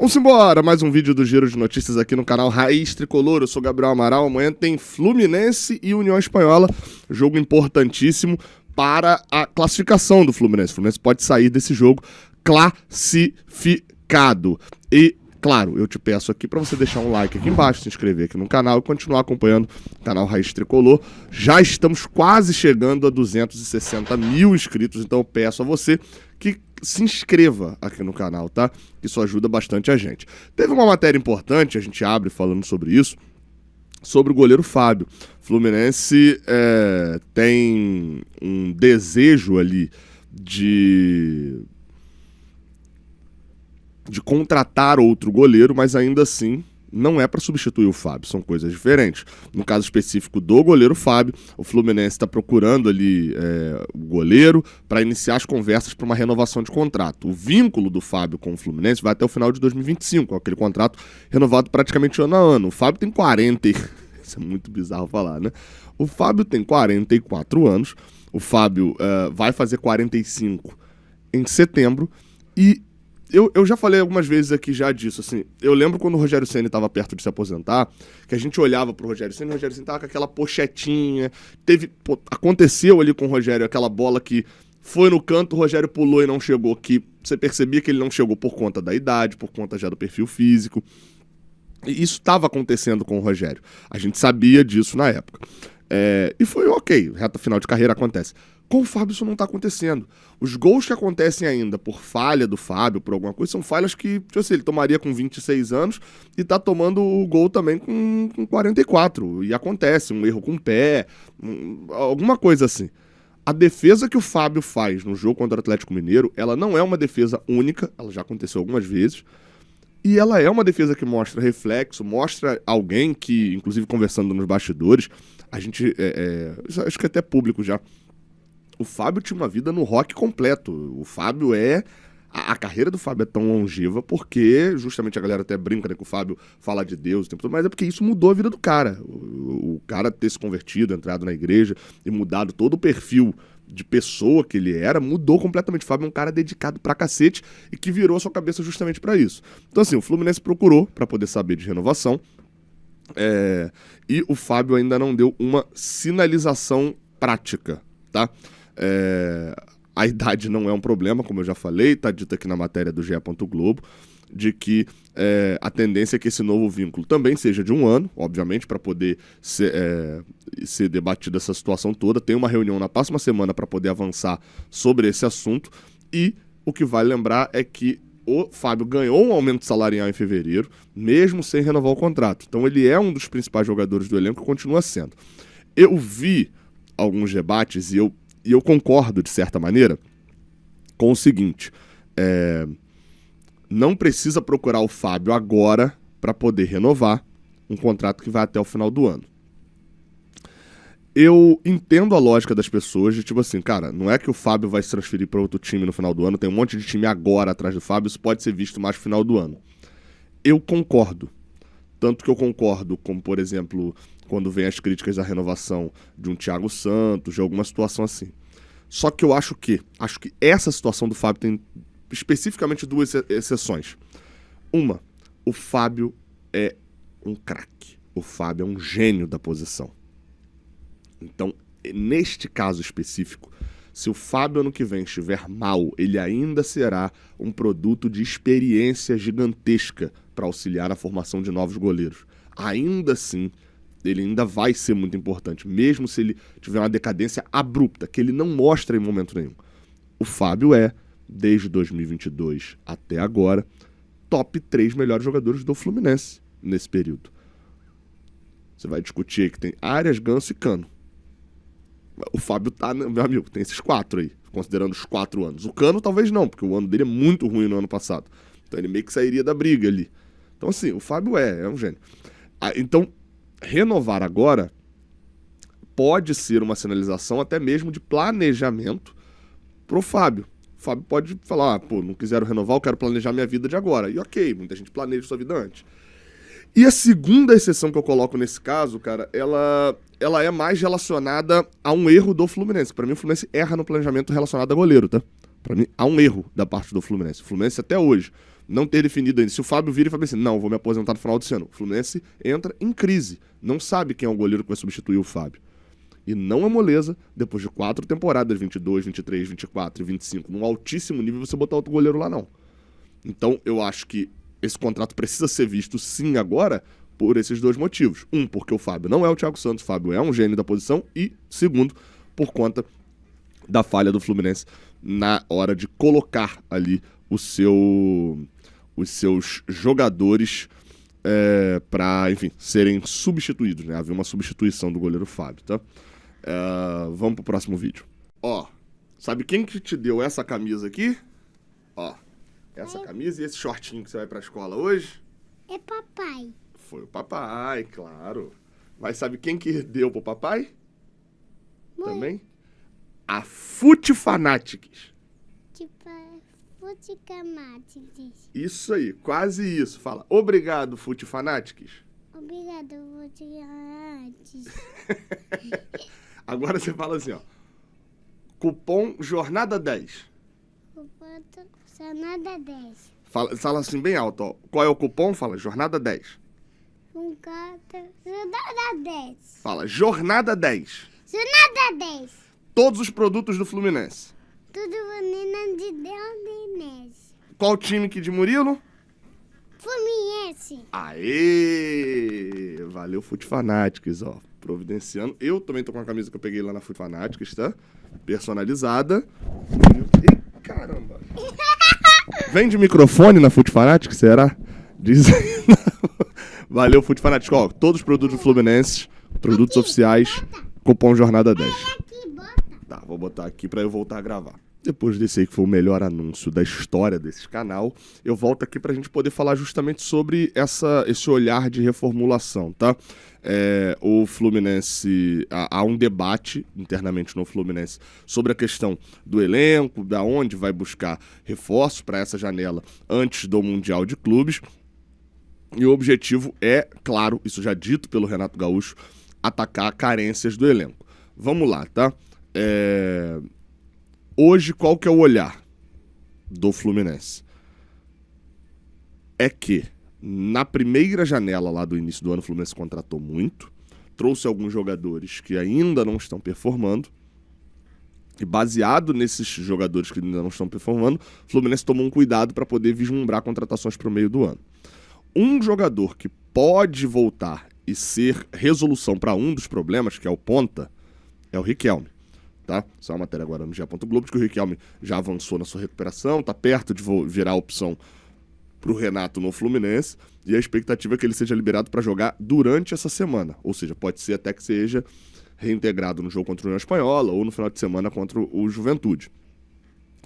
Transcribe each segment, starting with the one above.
Vamos embora, mais um vídeo do Giro de Notícias aqui no canal Raiz Tricolor. Eu sou Gabriel Amaral, amanhã tem Fluminense e União Espanhola, jogo importantíssimo para a classificação do Fluminense. O Fluminense pode sair desse jogo classificado. E, claro, eu te peço aqui para você deixar um like aqui embaixo, se inscrever aqui no canal e continuar acompanhando o canal Raiz Tricolor. Já estamos quase chegando a 260 mil inscritos, então eu peço a você que se inscreva aqui no canal, tá? Isso ajuda bastante a gente. Teve uma matéria importante, a gente abre falando sobre isso, sobre o goleiro Fábio. Fluminense tem um desejo ali de contratar outro goleiro, mas ainda assim não é para substituir o Fábio, são coisas diferentes. No caso específico do goleiro Fábio, o Fluminense está procurando ali o goleiro para iniciar as conversas para uma renovação de contrato. O vínculo do Fábio com o Fluminense vai até o final de 2025, com aquele contrato renovado praticamente ano a ano. O Fábio tem 40... Isso é muito bizarro falar, né? O Fábio tem 44 anos, o Fábio vai fazer 45 em setembro e eu já falei algumas vezes aqui já disso, assim, eu lembro quando o Rogério Ceni estava perto de se aposentar, que a gente olhava pro Rogério Ceni estava com aquela pochetinha, aconteceu ali com o Rogério aquela bola que foi no canto, o Rogério pulou e não chegou, que você percebia que ele não chegou por conta da idade, por conta já do perfil físico, e isso estava acontecendo com o Rogério, a gente sabia disso na época, e foi ok, reta final de carreira acontece. Com o Fábio isso não tá acontecendo. Os gols que acontecem ainda por falha do Fábio, por alguma coisa, são falhas que, tipo assim, ele tomaria com 26 anos e tá tomando o gol também com 44. E acontece, um erro com o pé, alguma coisa assim. A defesa que o Fábio faz no jogo contra o Atlético Mineiro, ela não é uma defesa única, ela já aconteceu algumas vezes, e ela é uma defesa que mostra reflexo, mostra alguém que, inclusive conversando nos bastidores, a gente, acho que é até público já, o Fábio tinha uma vida no rock completo. O Fábio a carreira do Fábio é tão longeva porque, justamente a galera até brinca, né, que o Fábio fala de Deus o tempo todo, mas é porque isso mudou a vida do cara. O cara ter se convertido, entrado na igreja e mudado todo o perfil de pessoa que ele era, mudou completamente. O Fábio é um cara dedicado pra cacete e que virou a sua cabeça justamente pra isso. Então assim, o Fluminense procurou pra poder saber de renovação e o Fábio ainda não deu uma sinalização prática, tá? A idade não é um problema, como eu já falei, está dito aqui na matéria do GE. Globo, de que a tendência é que esse novo vínculo também seja de um ano, obviamente, para poder ser debatida essa situação toda. Tem uma reunião na próxima semana para poder avançar sobre esse assunto e o que vale lembrar é que o Fábio ganhou um aumento salarial em fevereiro, mesmo sem renovar o contrato. Então ele é um dos principais jogadores do elenco e continua sendo. Eu vi alguns debates e eu concordo, de certa maneira, com o seguinte, não precisa procurar o Fábio agora para poder renovar um contrato que vai até o final do ano. Eu entendo a lógica das pessoas de tipo assim, cara, não é que o Fábio vai se transferir para outro time no final do ano, tem um monte de time agora atrás do Fábio, isso pode ser visto mais no final do ano. Eu concordo. Tanto que eu concordo, como por exemplo, quando vem as críticas à renovação de um Thiago Santos, de alguma situação assim. Só que eu acho que essa situação do Fábio tem especificamente duas exceções. Uma, o Fábio é um craque. O Fábio é um gênio da posição. Então, neste caso específico, se o Fábio ano que vem estiver mal, ele ainda será um produto de experiência gigantesca para auxiliar na formação de novos goleiros. Ainda assim, ele ainda vai ser muito importante, mesmo se ele tiver uma decadência abrupta, que ele não mostra em momento nenhum. O Fábio desde 2022 até agora, top 3 melhores jogadores do Fluminense nesse período. Você vai discutir aí que tem Arias, Ganso e Cano. O Fábio meu amigo, tem esses 4 aí, considerando os 4 anos. O Cano talvez não, porque o ano dele é muito ruim no ano passado. Então ele meio que sairia da briga ali. Então assim, o Fábio é um gênio. Então, renovar agora pode ser uma sinalização até mesmo de planejamento pro Fábio. O Fábio pode falar, não quiseram renovar, eu quero planejar minha vida de agora. E ok, muita gente planeja sua vida antes. E a segunda exceção que eu coloco nesse caso, cara, ela é mais relacionada a um erro do Fluminense. Pra mim, o Fluminense erra no planejamento relacionado a goleiro, tá? Pra mim, há um erro da parte do Fluminense. O Fluminense até hoje não ter definido ainda. Se o Fábio vira e fala assim, não, vou me aposentar no final desse ano, o Fluminense entra em crise. Não sabe quem é o goleiro que vai substituir o Fábio. E não é moleza, depois de 4 temporadas, 22, 23, 24 e 25, num altíssimo nível, você botar outro goleiro lá, não. Então, eu acho que esse contrato precisa ser visto, sim, agora, por esses dois motivos. Um, porque o Fábio não é o Thiago Santos, o Fábio é um gênio da posição. E, segundo, por conta da falha do Fluminense na hora de colocar ali os seus jogadores para, enfim, serem substituídos, né? Havia uma substituição do goleiro Fábio, tá? Vamos pro próximo vídeo. Ó, sabe quem que te deu essa camisa aqui? Ó, essa camisa e esse shortinho que você vai pra escola hoje? É papai. Foi o papai, claro. Mas sabe quem que deu pro papai? Mãe. Também? A Fute Fanatics. Tipo, Futicamáticos. Isso aí, quase isso. Fala, obrigado, Fute Fanatics. Obrigado, Futicamáticos. Agora você fala assim, ó. Cupom Jornada 10. O ponto Jornada 10. Fala assim bem alto, ó. Qual é o cupom? Fala, Jornada 10. Um gato. Jornada 10. Fala, Jornada 10. Jornada 10. Todos os produtos do Fluminense. Tudo menina de Deus de Inês. Qual time que de Murilo? Fluminense. Aê! Valeu, Fute Fanatics, ó. Providenciando. Eu também tô com a camisa que eu peguei lá na Fute Fanatics, tá? Personalizada. Ih, caramba. Vende microfone na Fute Fanatics, será? Diz aí. Valeu, Fute Fanatics. Ó, todos os produtos do Fluminense, produtos oficiais, cupom Jornada 10. Aqui, bota. Tá, vou botar aqui pra eu voltar a gravar. Depois desse aí que foi o melhor anúncio da história desse canal, eu volto aqui pra gente poder falar justamente sobre esse olhar de reformulação, tá? O Fluminense, há um debate internamente no Fluminense sobre a questão do elenco, da onde vai buscar reforços para essa janela antes do Mundial de Clubes. E o objetivo é, claro, isso já dito pelo Renato Gaúcho, atacar carências do elenco. Vamos lá, tá? Hoje, qual que é o olhar do Fluminense? É que na primeira janela lá do início do ano, o Fluminense contratou muito, trouxe alguns jogadores que ainda não estão performando, e baseado nesses jogadores que ainda não estão performando, o Fluminense tomou um cuidado para poder vislumbrar contratações para o meio do ano. Um jogador que pode voltar e ser resolução para um dos problemas, que é o ponta, é o Riquelme. Tá? Isso é uma matéria agora no GE. Globo, que o Riquelme já avançou na sua recuperação, tá perto de virar opção pro Renato no Fluminense, e a expectativa é que ele seja liberado para jogar durante essa semana. Ou seja, pode ser até que seja reintegrado no jogo contra o União Espanhola ou no final de semana contra o Juventude.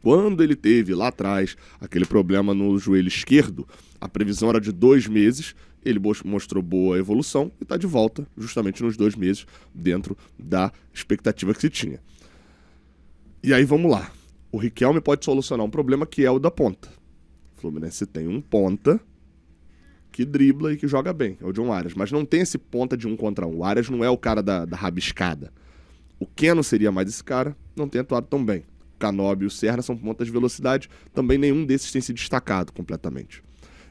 Quando ele teve lá atrás aquele problema no joelho esquerdo, a previsão era de 2 meses, ele mostrou boa evolução e está de volta justamente nos 2 meses dentro da expectativa que se tinha. E aí vamos lá, o Riquelme pode solucionar um problema que é o da ponta. O Fluminense tem um ponta que dribla e que joga bem, é o John Arias, mas não tem esse ponta de 1 contra 1. O Arias não é o cara da rabiscada. O Keno seria mais esse cara, não tem atuado tão bem. O Canóbio e o Serna são pontas de velocidade, também nenhum desses tem se destacado completamente.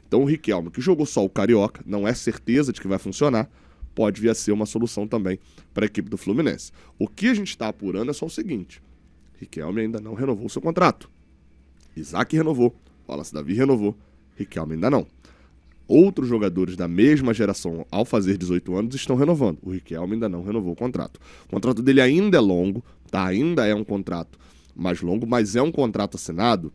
Então o Riquelme, que jogou só o Carioca, não é certeza de que vai funcionar, pode vir a ser uma solução também para a equipe do Fluminense. O que a gente está apurando é só o seguinte: Riquelme ainda não renovou o seu contrato. Isaac renovou, Wallace Davi renovou, Riquelme ainda não. Outros jogadores da mesma geração, ao fazer 18 anos, estão renovando. O Riquelme ainda não renovou o contrato. O contrato dele ainda é longo, tá? Ainda é um contrato mais longo, mas é um contrato assinado,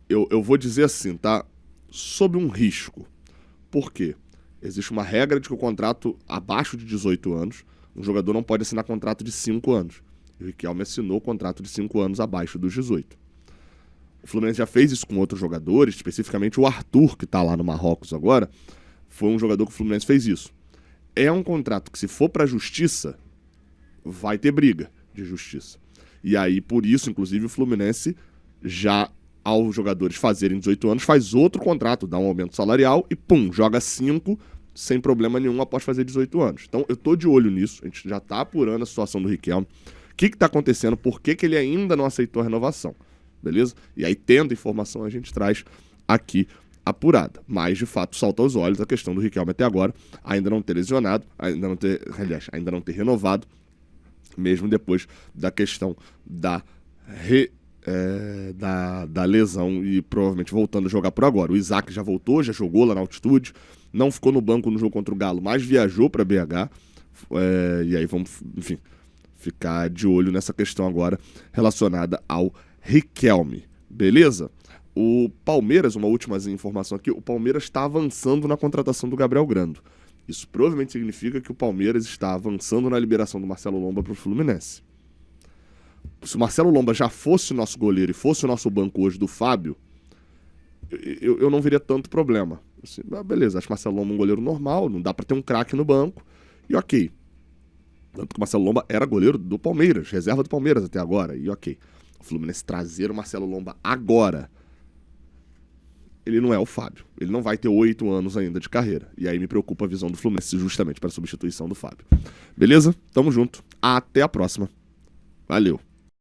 eu vou dizer assim, tá? Sob um risco. Por quê? Existe uma regra de que o contrato abaixo de 18 anos, um jogador não pode assinar contrato de 5 anos. E o Riquelme assinou o contrato de 5 anos abaixo dos 18. O Fluminense já fez isso com outros jogadores, especificamente o Arthur, que está lá no Marrocos agora, foi um jogador que o Fluminense fez isso. É um contrato que, se for para a justiça, vai ter briga de justiça. E aí, por isso, inclusive, o Fluminense, já aos jogadores fazerem 18 anos, faz outro contrato, dá um aumento salarial e, pum, joga 5 sem problema nenhum após fazer 18 anos. Então, eu tô de olho nisso, a gente já tá apurando a situação do Riquelme. O que tá acontecendo? Por que ele ainda não aceitou a renovação? Beleza? E aí, tendo informação, a gente traz aqui apurada. Mas, de fato, salta aos olhos a questão do Riquelme até agora, ainda não ter lesionado, ainda não ter renovado, mesmo depois da questão da lesão e provavelmente voltando a jogar por agora. O Isaac já voltou, já jogou lá na altitude, não ficou no banco no jogo contra o Galo, mas viajou para BH, e aí vamos, enfim, ficar de olho nessa questão agora relacionada ao Riquelme, beleza? O Palmeiras, uma última informação aqui, o Palmeiras está avançando na contratação do Gabriel Grando. Isso provavelmente significa que o Palmeiras está avançando na liberação do Marcelo Lomba para o Fluminense. Se o Marcelo Lomba já fosse o nosso goleiro e fosse o nosso banco hoje do Fábio, eu não veria tanto problema. Assim, beleza, acho o Marcelo Lomba um goleiro normal, não dá para ter um craque no banco, e ok. Tanto que o Marcelo Lomba era goleiro do Palmeiras, reserva do Palmeiras até agora, e ok. O Fluminense trazer o Marcelo Lomba agora, ele não é o Fábio. Ele não vai ter 8 anos ainda de carreira. E aí me preocupa a visão do Fluminense justamente para a substituição do Fábio. Beleza? Tamo junto. Até a próxima. Valeu.